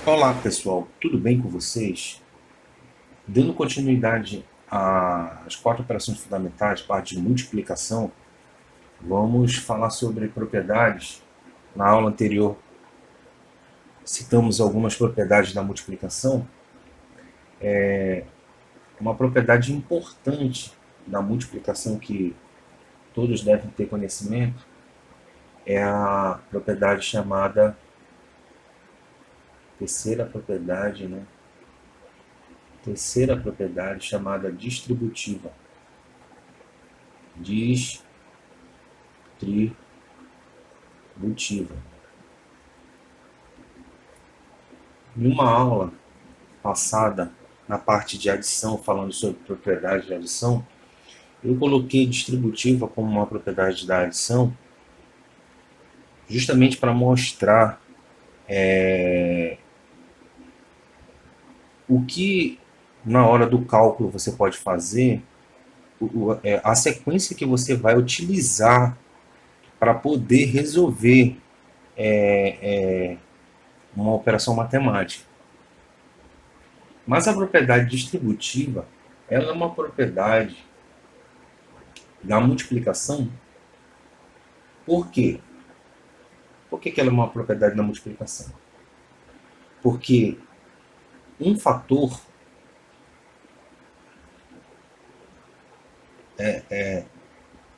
Olá pessoal, tudo bem com vocês? Dando continuidade às 4 operações fundamentais, parte de multiplicação, vamos falar sobre propriedades. Na aula anterior citamos algumas propriedades da multiplicação. Uma propriedade importante da multiplicação que todos devem ter conhecimento é a propriedade chamada terceira propriedade chamada distributiva. Em uma aula passada, na parte de adição, falando sobre propriedade de adição, eu coloquei distributiva como uma propriedade da adição, justamente para mostrar o que na hora do cálculo você pode fazer, a sequência que você vai utilizar para poder resolver uma operação matemática. Mas a propriedade distributiva, ela é uma propriedade da multiplicação. Por quê? Por que ela é uma propriedade da multiplicação? Porque um fator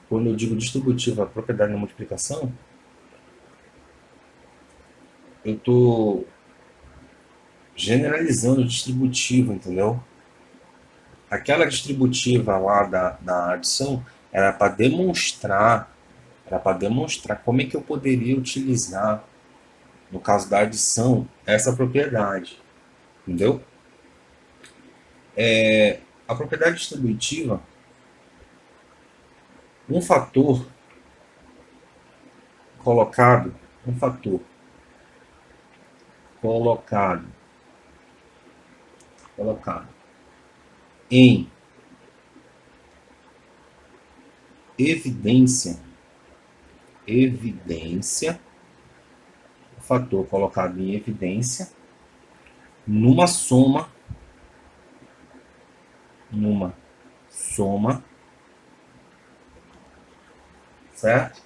quando eu digo distributiva, a propriedade da multiplicação, eu estou generalizando distributiva, entendeu? Aquela distributiva lá da adição era para demonstrar como é que eu poderia utilizar, no caso da adição, essa propriedade, entendeu? A propriedade distributiva, um fator colocado em evidência, o fator colocado em evidência numa soma, certo?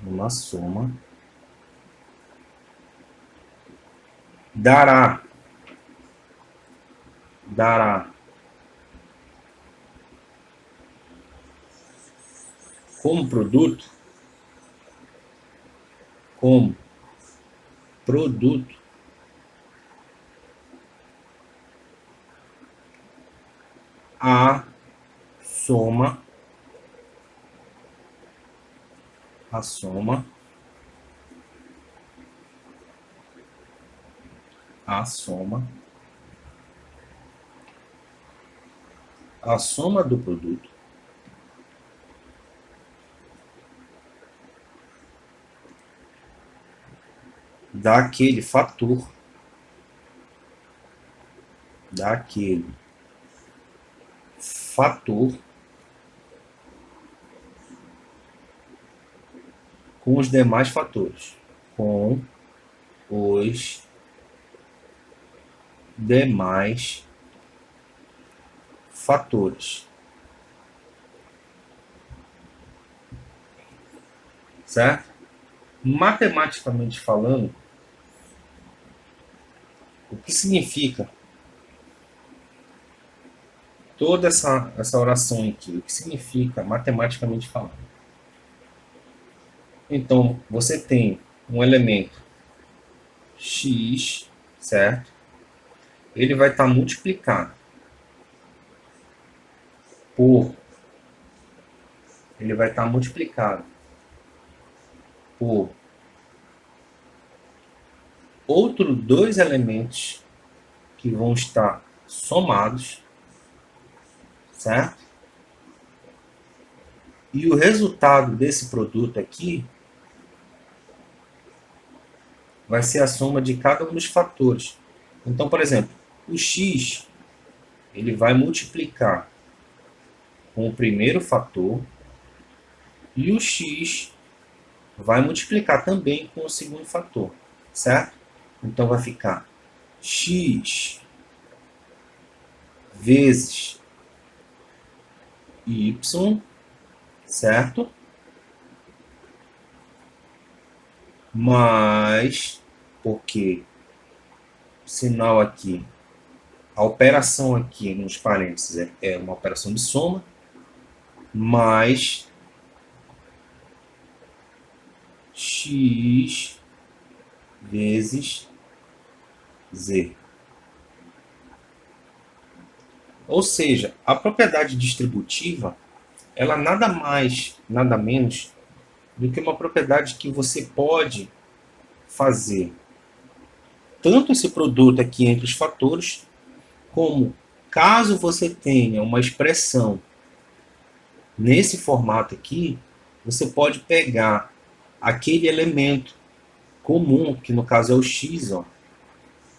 Numa soma dará como produto a soma do produto daquele fator com os demais fatores. Certo? Matematicamente falando, o que significa toda essa oração aqui? O que significa matematicamente falando? Então, você tem um elemento x, certo? Ele vai estar multiplicado por ele vai estar multiplicado por outros dois elementos que vão estar somados, certo? E o resultado desse produto aqui vai ser a soma de cada um dos fatores. Então, por exemplo, o x ele vai multiplicar com o primeiro fator e o x vai multiplicar também com o segundo fator, certo? Então vai ficar x vezes y, certo? Mais, porque o sinal aqui, a operação aqui nos parênteses é uma operação de soma, mais x vezes z. Ou seja, a propriedade distributiva, ela nada mais, nada menos do que uma propriedade que você pode fazer tanto esse produto aqui entre os fatores, como caso você tenha uma expressão nesse formato aqui, você pode pegar aquele elemento comum, que no caso é o x, ó,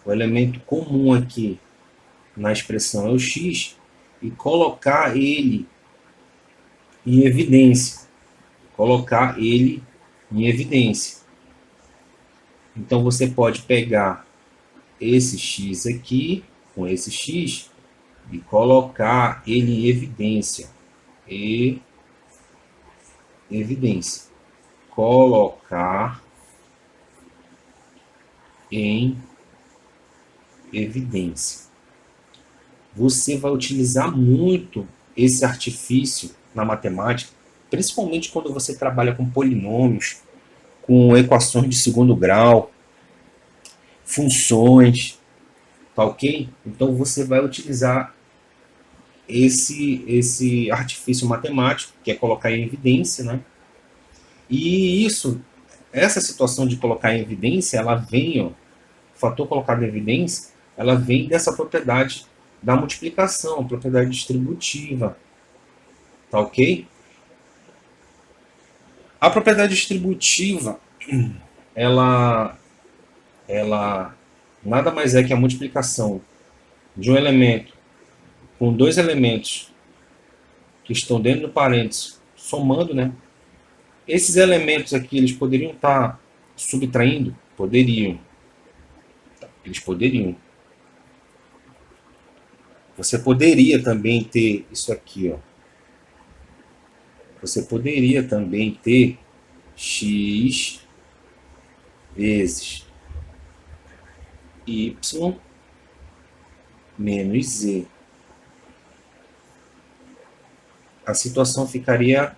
o elemento comum aqui na expressão é o x, e colocar ele em evidência. Colocar ele em evidência. Então você pode pegar esse x aqui com esse x e colocar ele em evidência. Evidência. Colocar em evidência. Você vai utilizar muito esse artifício na matemática, principalmente quando você trabalha com polinômios, com equações de segundo grau, funções, tá ok? Então você vai utilizar esse artifício matemático, que é colocar em evidência, né? E essa situação de colocar em evidência, ela vem, ó, o fator colocado em evidência, ela vem dessa propriedade da multiplicação, propriedade distributiva, tá ok? A propriedade distributiva, ela nada mais é que a multiplicação de um elemento com dois elementos que estão dentro do parênteses, somando, né? Esses elementos aqui, eles poderiam estar subtraindo? Poderiam. Eles poderiam. Você poderia também ter isso aqui, ó. Você poderia também ter x vezes y menos z. A situação ficaria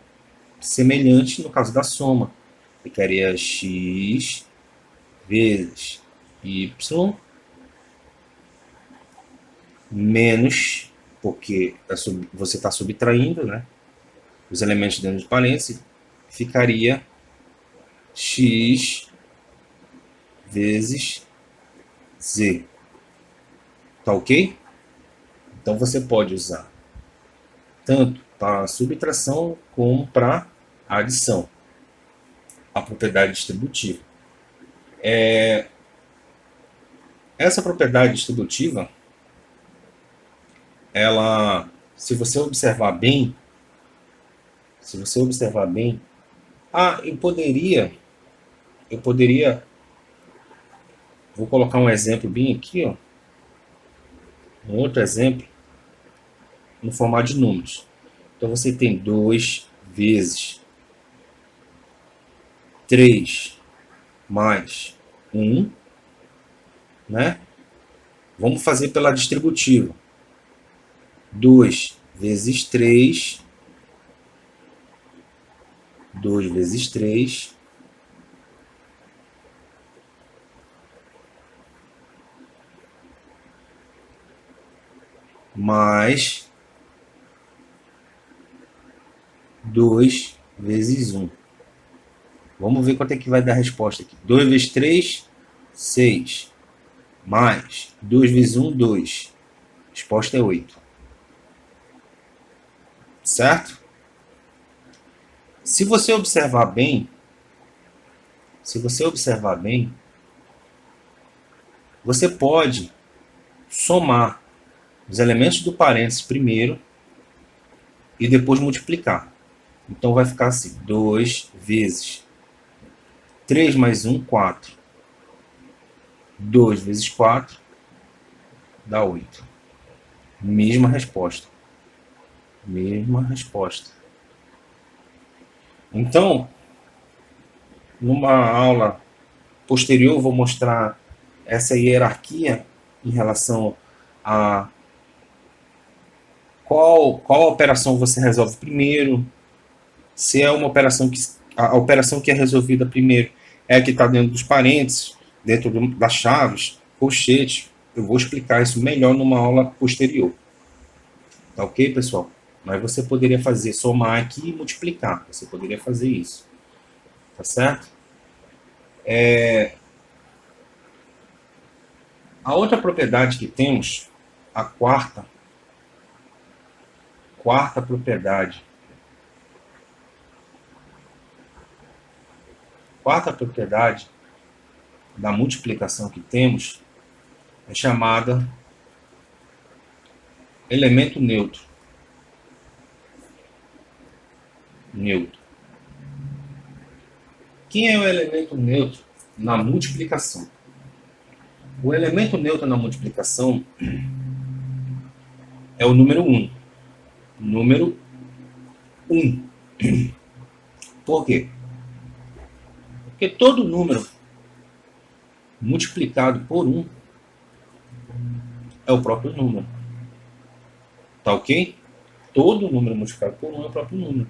semelhante no caso da soma. Ficaria x vezes y menos, porque você está subtraindo, né, os elementos dentro de parênteses, ficaria x vezes z. Tá ok? Então você pode usar tanto para subtração como para adição, a propriedade distributiva. Essa propriedade distributiva, ela, se você observar bem, eu poderia, vou colocar um exemplo bem aqui, ó, um outro exemplo, no formato de números. Então você tem 2 vezes 3 mais 1, né? Vamos fazer pela distributiva. 2 vezes 3, 2 vezes 3, mais 2 vezes 1. Vamos ver quanto é que vai dar a resposta aqui. 2 vezes 3, 6. Mais 2 vezes 1, 2. A resposta é 8. Certo? Se você observar bem, você pode somar os elementos do parênteses primeiro e depois multiplicar. Então vai ficar assim, 2 vezes 3 mais 1, 4. 2 vezes 4 dá 8. Mesma resposta. Mesma resposta. Então, numa aula posterior, eu vou mostrar essa hierarquia em relação a qual operação você resolve primeiro, se é uma operação que a operação que é resolvida primeiro é a que está dentro dos parênteses, dentro das chaves, colchetes. Eu vou explicar isso melhor numa aula posterior. Tá ok, pessoal? Mas você poderia fazer, somar aqui e multiplicar. Você poderia fazer isso. Tá certo? A outra propriedade que temos, a quarta propriedade. Quarta propriedade da multiplicação que temos é chamada elemento neutro. Neutro. Quem é o elemento neutro na multiplicação? O elemento neutro na multiplicação é o número 1. Número 1. Por quê? Porque todo número multiplicado por 1 é o próprio número. Tá ok? Todo número multiplicado por 1 é o próprio número.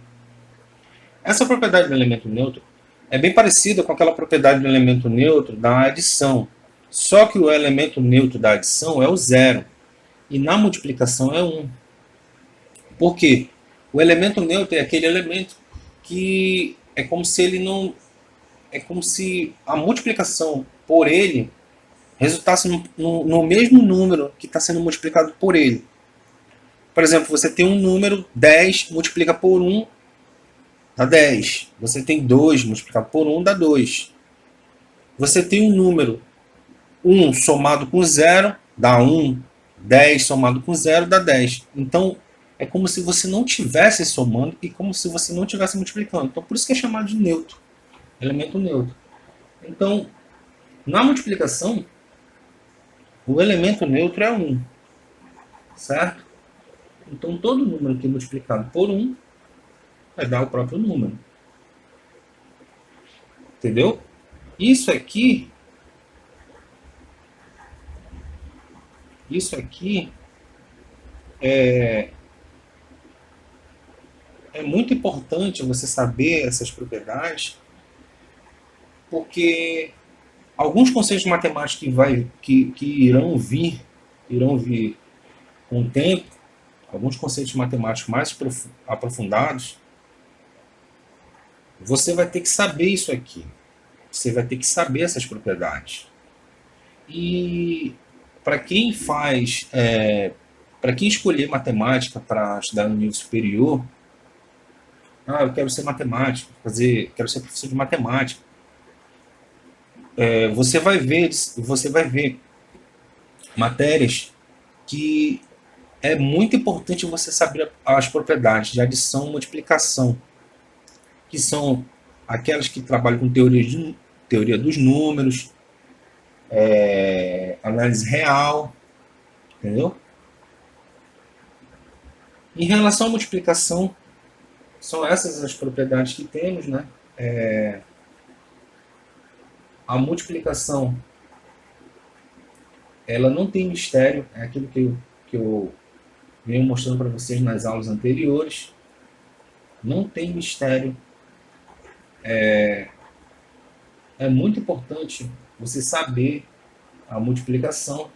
Essa propriedade do elemento neutro é bem parecida com aquela propriedade do elemento neutro da adição. Só que o elemento neutro da adição é o 0. E na multiplicação é 1. Por quê? O elemento neutro é aquele elemento que é como se ele não... É como se a multiplicação por ele resultasse no mesmo número que está sendo multiplicado por ele. Por exemplo, você tem um número 10, multiplica por 1, dá 10. Você tem 2, multiplicado por 1, dá 2. Você tem um número 1 somado com 0, dá 1. 10 somado com 0 dá 10. Então, é como se você não estivesse somando e como se você não estivesse multiplicando. Então, por isso que é chamado de neutro. Elemento neutro. Então, na multiplicação, o elemento neutro é 1. Certo? Então, todo número que é multiplicado por 1 vai dar o próprio número. Entendeu? Isso aqui é muito importante você saber essas propriedades, porque alguns conceitos matemáticos que irão vir com o tempo, alguns conceitos matemáticos mais aprofundados, você vai ter que saber isso aqui. Você vai ter que saber essas propriedades. E para quem para quem escolher matemática para estudar no nível superior, eu quero ser matemático, quero ser professor de matemática. Você vai ver matérias que é muito importante você saber as propriedades de adição e multiplicação, que são aquelas que trabalham com teoria dos números, análise real, entendeu? Em relação à multiplicação, são essas as propriedades que temos, né? A multiplicação, ela não tem mistério, é aquilo que eu venho mostrando para vocês nas aulas anteriores. Não tem mistério. É muito importante você saber a multiplicação,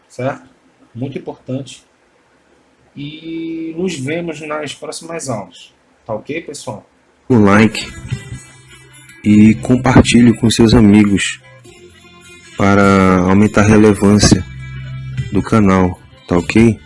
certo? Muito importante. E nos vemos nas próximas aulas. Tá ok, pessoal? O like e compartilhe com seus amigos para aumentar a relevância do canal, tá ok?